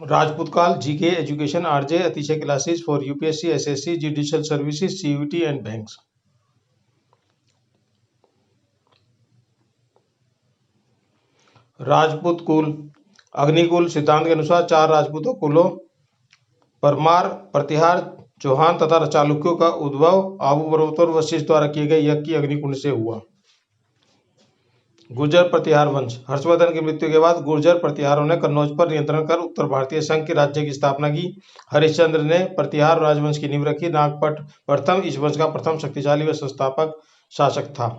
राजपूत काल, GK, education, RJ, Atishay classes for UPSC, SSC, judicial services, CUET and banks. Rajput कुल। अग्निकुल सिद्धांत के अनुसार 4 राजपूतों कुलों परमार, प्रतिहार, चौहान तथा चालुक्यों का उद्भव आबू पर्वत और वशिष्ठ द्वारा किए गए यज्ञ की अग्निकुंड से हुआ। गुर्जर प्रतिहार वंश। हर्षवर्धन की मृत्यु के बाद गुर्जर प्रतिहारों ने कन्नौज पर नियंत्रण कर उत्तर भारतीय संघ के राज्य की स्थापना की। हरिश्चंद्र ने प्रतिहार राजवंश की नींव रखी। नागपट प्रथम इस वंश का प्रथम शक्तिशाली व संस्थापक शासक था।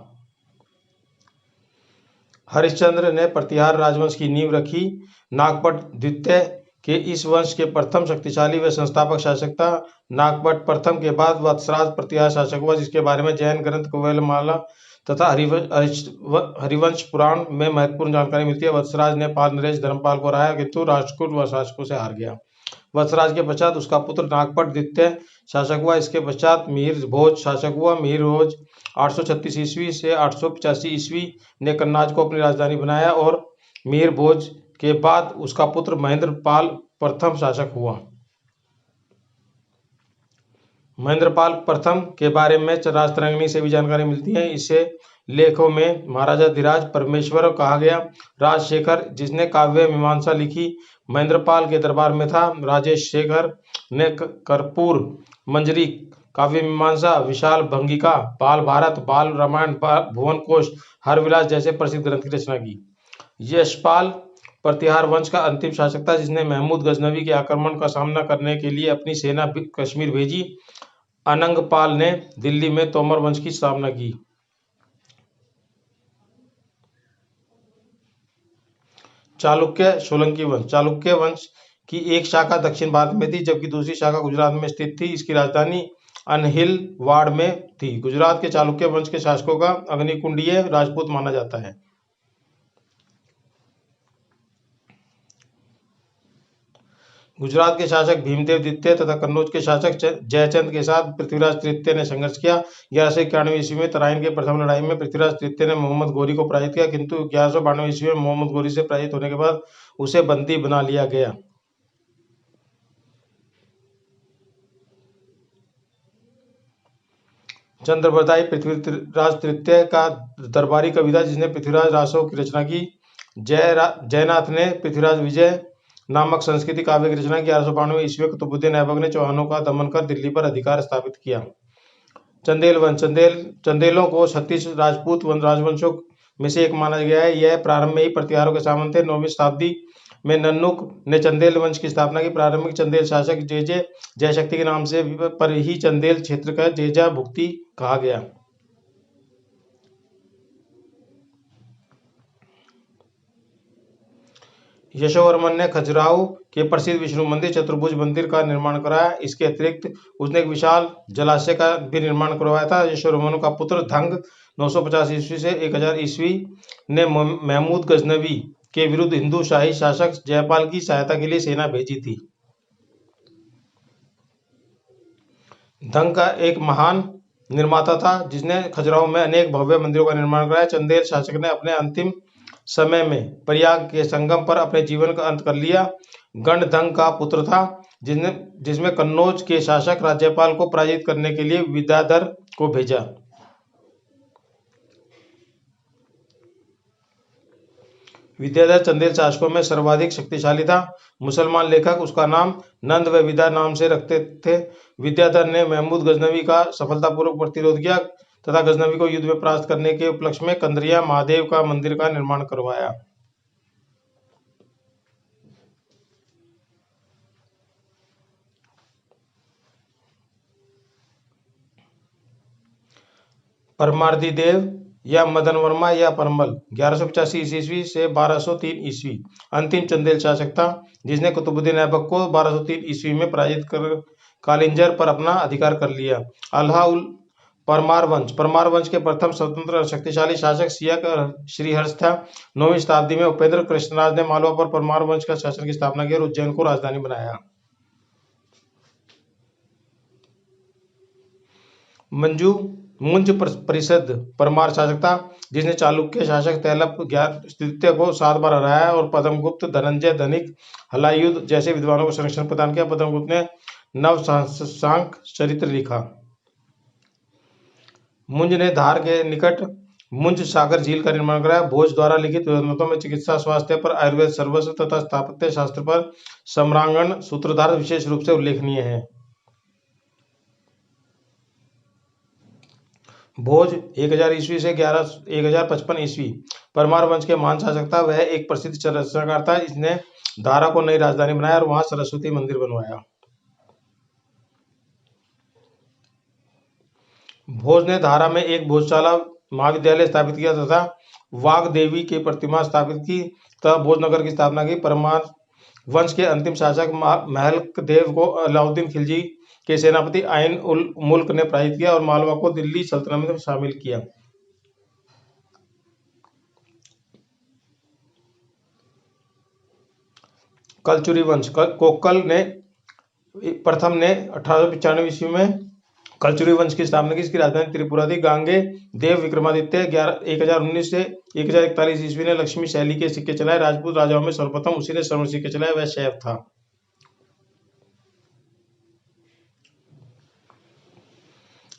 हरिश्चंद्र ने प्रतिहार राजवंश की नींव रखी। नागपट द्वितीय के इस वंश के प्रथम शक्तिशाली व संस्थापक शासक था। नागपट प्रथम के बाद वत्सराज प्रतिहार शासक हुआ, जिसके बारे में जैन ग्रंथ कुवलयमाला तथा हरिवंश पुराण में महत्वपूर्ण जानकारी मिलती है। वत्सराज ने पाल नरेश धर्मपाल को हराया, किंतु राष्ट्रकूट व शासकों से हार गया। वत्सराज के पश्चात उसका पुत्र नागपट द्वितीय शासक हुआ। इसके पश्चात मिहिर भोज शासक हुआ। मिहिर भोज 836 ईस्वी से 885 ईस्वी ने कन्नाज को अपनी राजधानी बनाया और मिहिर भोज के बाद उसका पुत्र महेंद्रपाल प्रथम शासक हुआ। महेंद्रपाल प्रथम के बारे में राजतरंगिणी से भी जानकारी मिलती है। इसे लेखों में महाराजा धीराज परमेश्वर कहा गया। राजशेखर, जिसने काव्य मीमांसा लिखी, महेंद्रपाल के दरबार में था। राजेश शेखर ने कर्पूर मंजरी, काव्य मीमांसा, विशाल भंगिका, बाल भारत, बाल रामायण, भुवन कोश, हरविलास जैसे प्रसिद्ध ग्रंथ की रचना की। यशपाल प्रतिहार वंश का अंतिम शासक था, जिसने महमूद गजनवी के आक्रमण का सामना करने के लिए अपनी सेना कश्मीर भेजी। अनंगपाल ने दिल्ली में तोमर वंश की स्थापना की। चालुक्य सोलंकी वंश। चालुक्य वंश की एक शाखा दक्षिण भारत में थी, जबकि दूसरी शाखा गुजरात में स्थित थी। इसकी राजधानी अनहिलवाड़ में थी। गुजरात के चालुक्य वंश के शासकों का अग्निकुंडीय राजपूत माना जाता है। गुजरात के शासक भीमदेव द्वितीय तथा कन्नौज के शासक जयचंद के साथ पृथ्वीराज तृतीय ने संघर्ष किया। 1191 ईस्वी में तराइन के प्रथम लड़ाई में पृथ्वीराज तृतीय ने मोहम्मद गोरी को पराजित किया, किंतु 1192 ईस्वी में मोहम्मद गोरी से पराजित होने के बाद उसे बंदी बना लिया गया। चंद्रबरदाई पृथ्वीराज तृतीय का दरबारी कवि था, जिसने पृथ्वीराज रासो की रचना की। जयनाथ ने पृथ्वीराज विजय नामक संस्कृति काव्य की रचना की। 1192 ईस्वी में कुतुबुद्दीन ऐबक ने चौहानों का दमन कर दिल्ली पर अधिकार स्थापित किया। चंदेल वंश। चंदेलों को 36 राजपूत राजवंशों में से एक माना गया है। यह प्रारंभ में ही प्रतिहारों के सामंत थे। 9वीं शताब्दी में नन्नुक ने चंदेल वंश की स्थापना की। प्रारंभिक चंदेल शासक जेजे जयशक्ति के नाम से पर ही चंदेल क्षेत्र का जेजा भुक्ति कहा गया। यशोवर्मन ने खजुराहो के प्रसिद्ध विष्णु मंदिर चतुर्भुज मंदिर का निर्माण कराया। इसके अतिरिक्त उसने एक विशाल जलाशय का भी निर्माण करवाया था। यशोवर्मन का पुत्र धंग 950 ईस्वी से 1000 ईस्वी ने महमूद गजनवी के विरुद्ध हिंदू शाही शासक जयपाल की सहायता के लिए सेना भेजी थी। धंग का एक महान निर्माता था, जिसने खजुराहो में अनेक भव्य मंदिरों का निर्माण कराया। चंदेल शासक ने अपने अंतिम समय में प्रयाग के संगम पर अपने जीवन का अंत कर लिया। गणधंग का पुत्र था, जिसमें कन्नौज के शासक राज्यपाल को पराजित करने के लिए विद्याधर को भेजा। विद्याधर चंदेल शासकों में सर्वाधिक शक्तिशाली था। मुसलमान लेखक उसका नाम नंद व विदा नाम से रखते थे। विद्याधर ने महमूद गजनवी का सफलतापूर्वक प्रतिरोध किया तथा गजनवी को युद्ध में परास्त करने के उपलक्ष्य में कंदरिया महादेव का मंदिर का निर्माण करवाया। परमार्दी देव या मदन वर्मा या परमल 1185 ईस्वी से 1203 ईस्वी अंतिम चंदेल शासक था, जिसने कुतुबुद्दीन ऐबक को 1203 ईस्वी में पराजित कर कालिंजर पर अपना अधिकार कर लिया। अल्लाउल परमार वंश के प्रथम स्वतंत्र शक्तिशाली शासक सियक श्रीहर्ष था। 9वीं शताब्दी में उपेंद्र कृष्णराज ने मालवा पर परमार वंश का शासन की स्थापना की और उज्जैन को राजधानी बनाया। मंजू मुंज परिषद परमार शासकता, जिसने चालुक्य शासक तैलप द्वितीय को 7 बार हराया और पद्मगुप्त, धनंजय, धनिक, हलायुध जैसे विद्वानों को संरक्षण प्रदान किया। पद्मगुप्त ने नवशांक चरित्र लिखा। मुंज ने धार के निकट मुंज सागर झील का निर्माण कराया। भोज द्वारा लिखित ग्रंथों में चिकित्सा स्वास्थ्य पर आयुर्वेद सर्वस्व तथा स्थापत्य शास्त्र पर सम्रांगण सूत्रधार विशेष रूप से उल्लेखनीय है। भोज 1000 ईस्वी से 1055 ईस्वी परमार वंश के महान शासक था। वह एक प्रसिद्ध रचनाकार था। इसने धारा को नई राजधानी बनाया और वहां सरस्वती मंदिर बनवाया। भोज ने धारा में एक भोजशाला महाविद्यालय स्थापित किया तथा वाग देवी की प्रतिमा स्थापित की तथा भोजनगर की स्थापना की। परमार वंश के अंतिम शासक महलक देव को अलाउद्दीन खिलजी के सेनापति आइन उल मुल्क ने पराजित किया और मालवा को दिल्ली सल्तनत में शामिल किया। कलचुरी वंश कोक्कल ने प्रथम ने 1895 ईस्वी में कलचुरी वंश की स्थापना की। इसकी राजधानी त्रिपुरा थी। गांगे देव विक्रमादित्य 1019 से 1041 ईस्वी ने लक्ष्मी शैली के सिक्के चलाए। राजपूत राजाओं में सर्वप्रथम उसी ने स्वर्ण सिक्के चलाए। वह शैव था।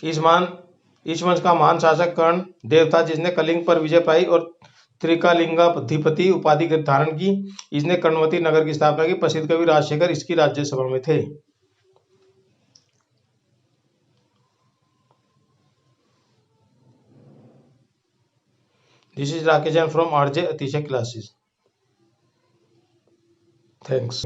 इस वंश का महान शासक कर्ण देव था, जिसने कलिंग पर विजय पाई और त्रिकालिंगाधिपति उपाधि धारण की। इसने कर्णवती नगर की स्थापना की। प्रसिद्ध कवि राजशेखर इसकी राज्यसभा में थे। This is Rakesh Jain from RJ Atisha Classes. Thanks.